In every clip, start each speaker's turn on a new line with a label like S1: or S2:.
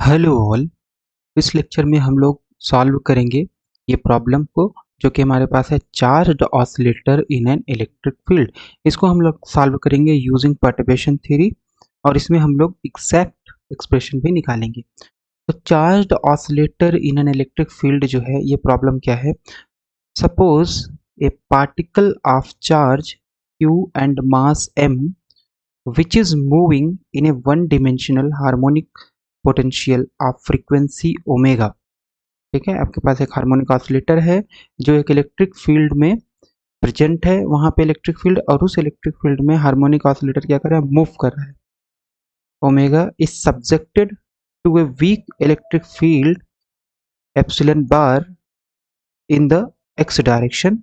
S1: Hello all. इस lecture में हम लोग सॉल्व करेंगे ये प्रॉब्लम को, जो कि हमारे पास है charged oscillator in an electric field. इसको हम लोग सॉल्व करेंगे यूजिंग पर्टर्बेशन थ्योरी, और इसमें हम लोग एग्जैक्ट एक्सप्रेशन भी निकालेंगे। तो charged oscillator in an electric field जो है, ये प्रॉब्लम क्या है। Suppose A particle of charge q and mass m which is moving in a one dimensional harmonic potential of frequency omega. ठीक है, आपके पास एक हार्मोनिक ऑसिलेटर है जो एक इलेक्ट्रिक फील्ड में प्रेजेंट है, वहां पे इलेक्ट्रिक फील्ड, और उस इलेक्ट्रिक फील्ड में हार्मोनिक ऑसिलेटर क्या कर रहा है, मूव कर रहा है। Omega is subjected to a weak electric field epsilon bar in the x direction.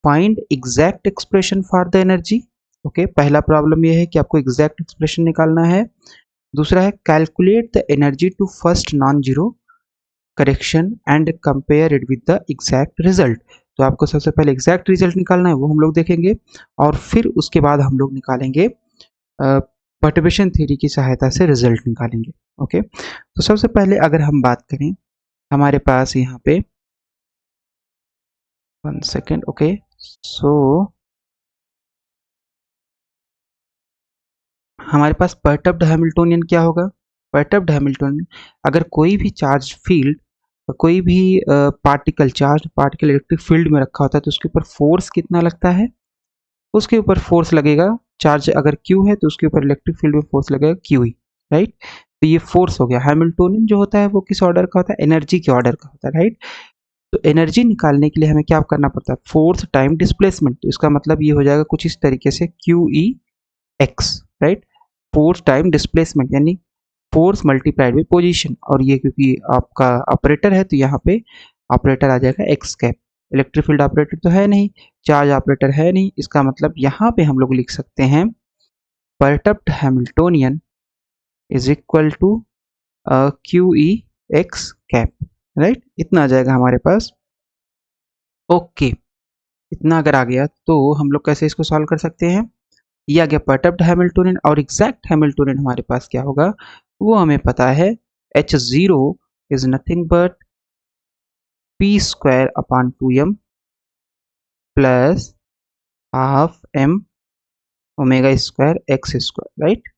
S1: Find exact expression for the energy. Okay, पहला प्रॉब्लम ये है कि आपको एग्जैक्ट एक्सप्रेशन निकालना है। दूसरा है calculate the energy to first non zero correction and compare it with the exact result. तो आपको सबसे पहले एग्जैक्ट रिजल्ट निकालना है, वो हम लोग देखेंगे, और फिर उसके बाद हम लोग निकालेंगे पर्टर्बेशन थ्योरी की सहायता से रिजल्ट निकालेंगे। ओके, तो सबसे पहले अगर हम बात करें, हमारे पास यहाँ पे 1 सेकेंड। ओके, सो हमारे पास परटर्ब्ड हैमिल्टोनियन क्या होगा। परटर्ब्ड हैमिल्टोनियन, अगर कोई भी चार्ज फील्ड, कोई भी particle, charge particle electric field में रखा होता है, तो उसके ऊपर फोर्स कितना लगता है, उसके ऊपर फोर्स लगेगा। चार्ज अगर क्यू है तो उसके ऊपर इलेक्ट्रिक फील्ड में फोर्स लगेगा क्यू ही, राइट। तो ये फोर्स हो गया। हैमिल्टोनियन जो होता है वो किस ऑर्डर का होता है, एनर्जी के ऑर्डर का होता है, राइट। तो एनर्जी निकालने के लिए हमें क्या करना पड़ता है, फोर्स टाइम डिस्प्लेसमेंट। तो इसका मतलब ये हो जाएगा कुछ इस तरीके से, Q e x, right. Force time displacement यानी फोर्स मल्टीप्लाइड बाई पोजीशन, और ये क्योंकि आपका ऑपरेटर है तो यहाँ पे ऑपरेटर आ जाएगा x cap. Electric field operator तो है नहीं, चार्ज ऑपरेटर है नहीं, इसका मतलब यहाँ पे हम लोग लिख सकते हैं perturbed Hamiltonian is equal to q e x cap, right. इतना आ जाएगा हमारे पास। ओके, इतना अगर आ गया तो हम लोग कैसे इसको सॉल्व कर सकते हैं। ये आ गया परटर्ब्ड हैमिल्टोनियन, और एग्जैक्ट हैमिल्टोनियन हमारे पास क्या होगा, वो हमें पता है। H zero is nothing but p square upon 2m plus half m omega square x square, right.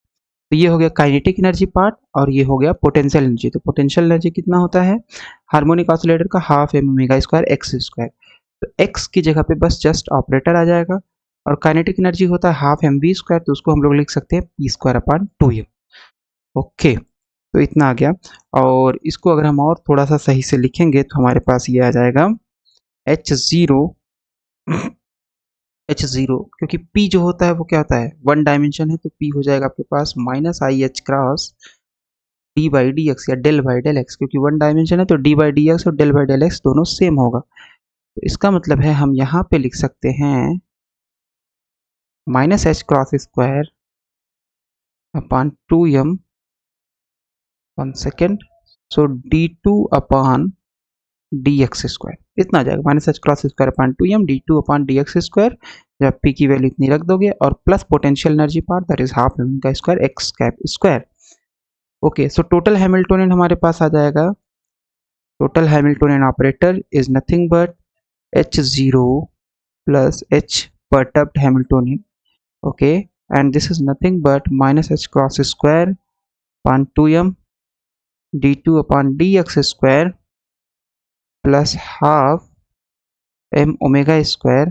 S1: तो ये हो गया काइनेटिक एनर्जी पार्ट, और ये हो गया पोटेंशियल एनर्जी। तो पोटेंशियल एनर्जी कितना होता है हार्मोनिक ऑसिलेटर का, half m omega square x square. तो एक्स की जगह पे बस जस्ट ऑपरेटर आ जाएगा, और काइनेटिक एनर्जी होता है हाफ एम वी स्क्वायर, तो उसको हम लोग लिख सकते हैं P square upon 2m। Okay, तो इतना आ गया। और इसको अगर हम और थोड़ा सा सही से लिखेंगे तो हमारे पास ये आ जाएगा एच जीरो। एच जीरो, क्योंकि पी जो होता है वो क्या होता है, वन डायमेंशन है, तो पी हो जाएगा आपके पास minus I H cross D by D X या डेल बाई डेल एक्स। क्योंकि वन डायमेंशन है तो डी बाई डी एक्स और डेल बाई डेल एक्स दोनों सेम होगा। तो इसका मतलब है हम यहाँ पे लिख सकते हैं minus H cross square upon 2m। 1 second. So D two upon D x square, इतना आ जाएगा minus H cross square upon 2m D two upon D x square. जब पी की वैल्यू इतनी रख दोगे, और plus potential energy part that is half M का square X cap square. Okay, so total Hamiltonian हमारे पास आ जाएगा। Total Hamiltonian operator is nothing but H zero plus H perturbed Hamiltonian, okay, and this is nothing but minus h cross square upon 2m d2 upon dx square plus half m omega square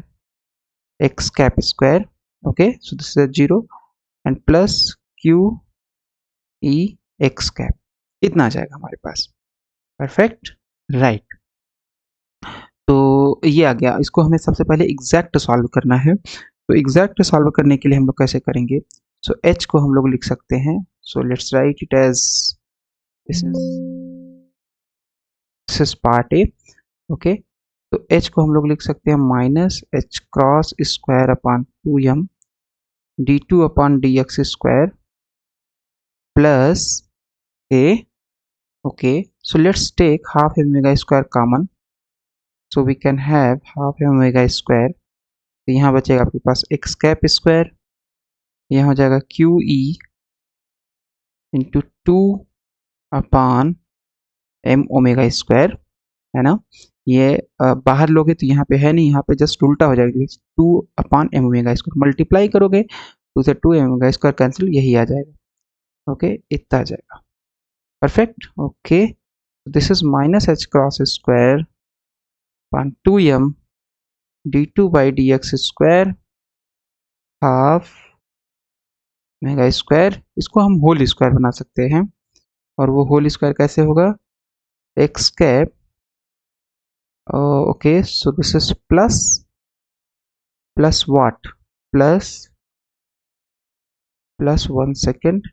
S1: x cap square। okay, so this is a 0 and plus q e x cap, इतना आ जाएगा हमारे पास। Perfect, right. तो ये आ गया। इसको हमें सबसे पहले एग्जैक्ट सॉल्व करना है। तो एग्जैक्ट सॉल्व करने के लिए हम लोग कैसे करेंगे, सो h को हम लोग लिख सकते हैं, so let's write it as this is part A. Okay, तो h को हम लोग लिख सकते हैं minus H cross square upon 2m D two upon D x square plus A. Okay, so let's take half omega square common, so we can have half omega square. तो यहाँ बचेगा आपके पास एक्स कैप स्क्वायर, यहाँ हो जाएगा Q E into 2 अपान M omega square, है ना। ये बाहर लोगे तो यहाँ पे है नहीं, यहाँ पे जस्ट उल्टा हो जाएगा, 2/m स्क्वायर मल्टीप्लाई करोगे तो उसे 2m स्क्वायर कैंसिल, यही आ जाएगा। ओके, इतना आ जाएगा। Perfect. Okay, this is minus H cross square upon 2m d2 by D x square half mega square. इसको हम होल स्क्वायर बना सकते हैं, और वो होल स्क्वायर कैसे होगा, x cap, okay, so this is plus plus what, plus plus 1 second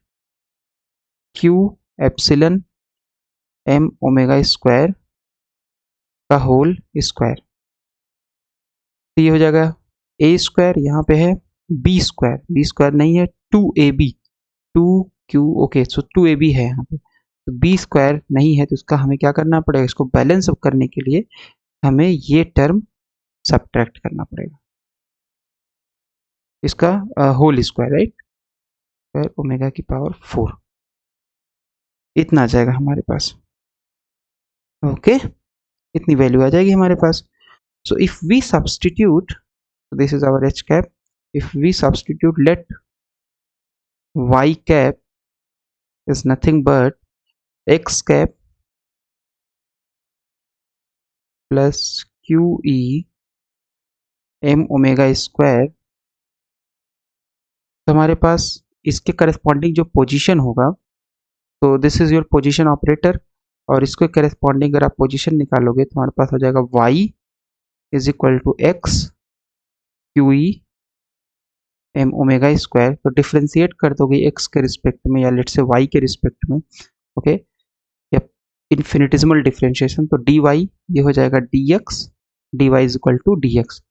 S1: q epsilon m omega square का होल स्क्वायर। तो ये हो जाएगा ए स्क्वायर, यहाँ पे है बी स्क्वायर नहीं है, 2ab, 2q, ओके, सो 2ab है यहाँ पे, तो बी स्क्वायर नहीं है, तो इसका हमें क्या करना पड़ेगा, इसको बैलेंस अप करने के लिए हमें ये टर्म सब्ट्रैक्ट करना पड़ेगा, इसका whole square, right, square omega की पावर 4, इतना आ जाएगा हमारे पास। ओके, इतनी वैल्यू आ जाएगी हमारे पास। So if we substitute, this is our h cap, if we substitute, let y cap is nothing but x cap plus qe m omega square, तो हमारे पास इसके करस्पॉन्डिंग जो पोजीशन होगा, तो this is your position operator, और इसके corresponding अगर आप पोजीशन निकालोगे तो हमारे पास हो जाएगा y is equal to x q e m omega square. तो डिफ्रेंशिएट कर दोगे x के रिस्पेक्ट में या लेट से y के रिस्पेक्ट में, ओके, या इन्फिनिटिजिमल डिफ्रेंशिएशन, तो dy ये हो जाएगा dx, dy is equal to dx,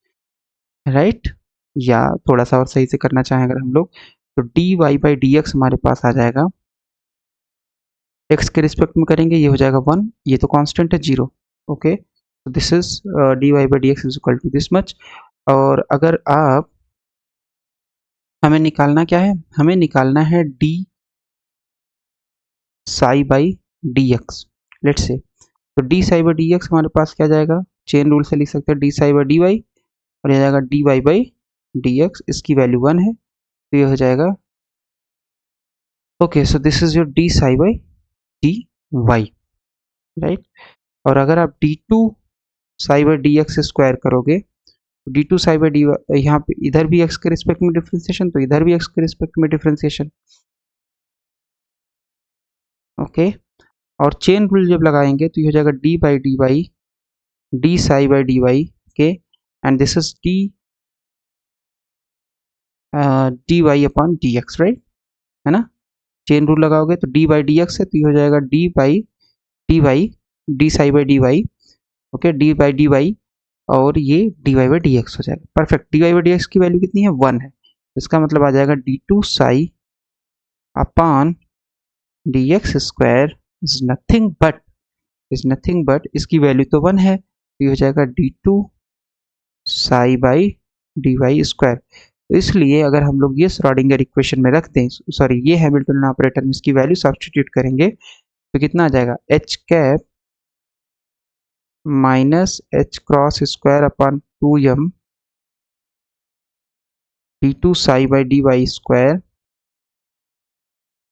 S1: right. या थोड़ा सा और सही से करना चाहें अगर हम लोग, तो dy बाई dx हमारे पास आ जाएगा, x के रिस्पेक्ट में करेंगे ये हो जाएगा 1, ये तो कांस्टेंट है 0, ओके, तो this is dy by dx is equal to this much. और अगर आप, हमें निकालना क्या है, हमें निकालना है d psi by D x, let say, तो d psi by D x हमारे पास क्या जाएगा, चेन रूल से लिख सकते हैं d psi by D y, और यह जाएगा d y by D x, इसकी वैल्यू 1 है, तो ये हो जाएगा, okay, so this is your d psi by D y, right. और अगर आप d two psi by D x square करोगे, तो d two psi by d, यहाँ पे इधर भी एक्स के रिस्पेक्ट में डिफ्रेंसिएशन, तो इधर भी एक्स के रिस्पेक्ट में डिफ्रेंसिएशन, ओके, और चेन रूल जब लगाएंगे तो ये हो जाएगा D by D Y D psi by D Y के, and this is D Y upon D X, right, है ना। चेन रूल लगाओगे तो डी बाई डी एक्स है, तो ये हो जाएगा D by D Y D psi by D y, okay, d by D y, और ये d y by D x हो जाएगा। Perfect, d y by D x की वैल्यू कितनी है, 1 है, इसका मतलब आ जाएगा d two psi upon D x square is nothing but इसकी वैल्यू तो 1 है, तो ये हो जाएगा d two psi by D Y square. तो इसलिए अगर हम लोग ये श्रोडिंगर इक्वेशन में रख दें, सॉरी ये हैमिल्टन ऑपरेटर में इसकी वैल्यू सब्स्टिट्यूट करेंगे, तो कितना आ जाएगा, h cap minus H cross square upon 2m D two psi by D Y square,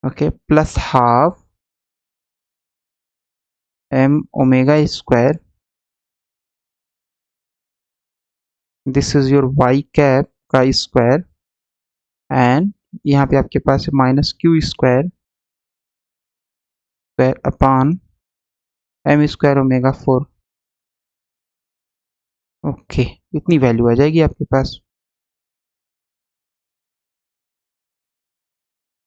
S1: okay, plus half m omega square, this is your y cap का square, and यहाँ पे आपके पास है minus Q square square upon m square omega 4, okay, इतनी value आ जाएगी आपके पास।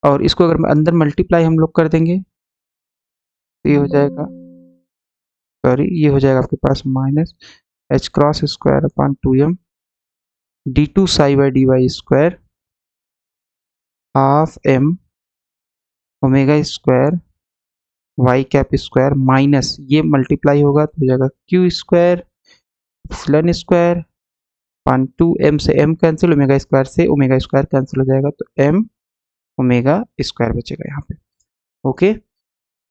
S1: और इसको अगर अंदर मल्टीप्लाई हम लोग कर देंगे तो ये हो जाएगा, सॉरी ये हो जाएगा आपके पास minus H cross square upon 2m D two psi by D Y square half m omega square Y cap square, minus ये मल्टीप्लाई होगा तो हो जाएगा Q square epsilon square upon 2m से m कैंसिल, ओमेगा स्क्वायर से omega square cancel हो जाएगा, तो m ओमेगा स्क्वायर बचेगा यहाँ पे, ओके।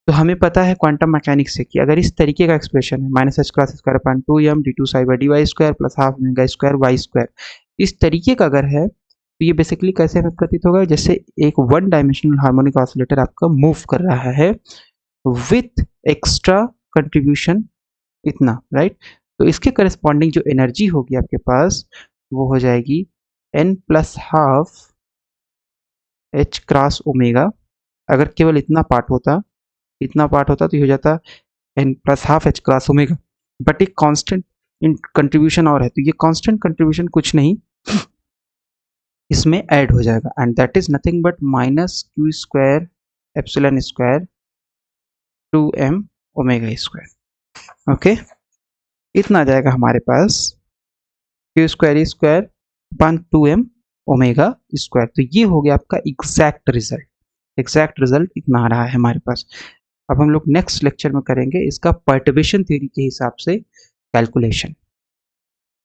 S1: तो हमें पता है क्वांटम मैकेनिक्स से कि अगर इस तरीके का एक्सप्रेशन है minus h cross square upon 2m D two psi by D Y square plus half omega square y square, इस तरीके का अगर है तो ये बेसिकली कैसे हमें प्रतीत होगा, जैसे एक वन डायमेंशनल हार्मोनिक ऑसिलेटर आपका मूव कर रहा है विथ एक्स्ट्रा कंट्रीब्यूशन इतना, राइट। तो इसके करस्पॉन्डिंग जो एनर्जी होगी आपके पास वो हो जाएगी n plus half H cross omega. अगर केवल इतना पार्ट होता तो ये हो जाता n plus half H cross omega, but एक कांस्टेंट कंट्रीब्यूशन और है, तो ये कांस्टेंट कंट्रीब्यूशन कुछ नहीं इसमें ऐड हो जाएगा, and that is nothing but minus Q square epsilon square 2m omega square. Okay, इतना आ जाएगा हमारे पास Q square upon 2m omega square. तो ये हो गया आपका एग्जैक्ट रिजल्ट इतना आ रहा है हमारे पास। अब हम लोग नेक्स्ट लेक्चर में करेंगे इसका पर्टर्बेशन थ्योरी के हिसाब से कैलकुलेशन।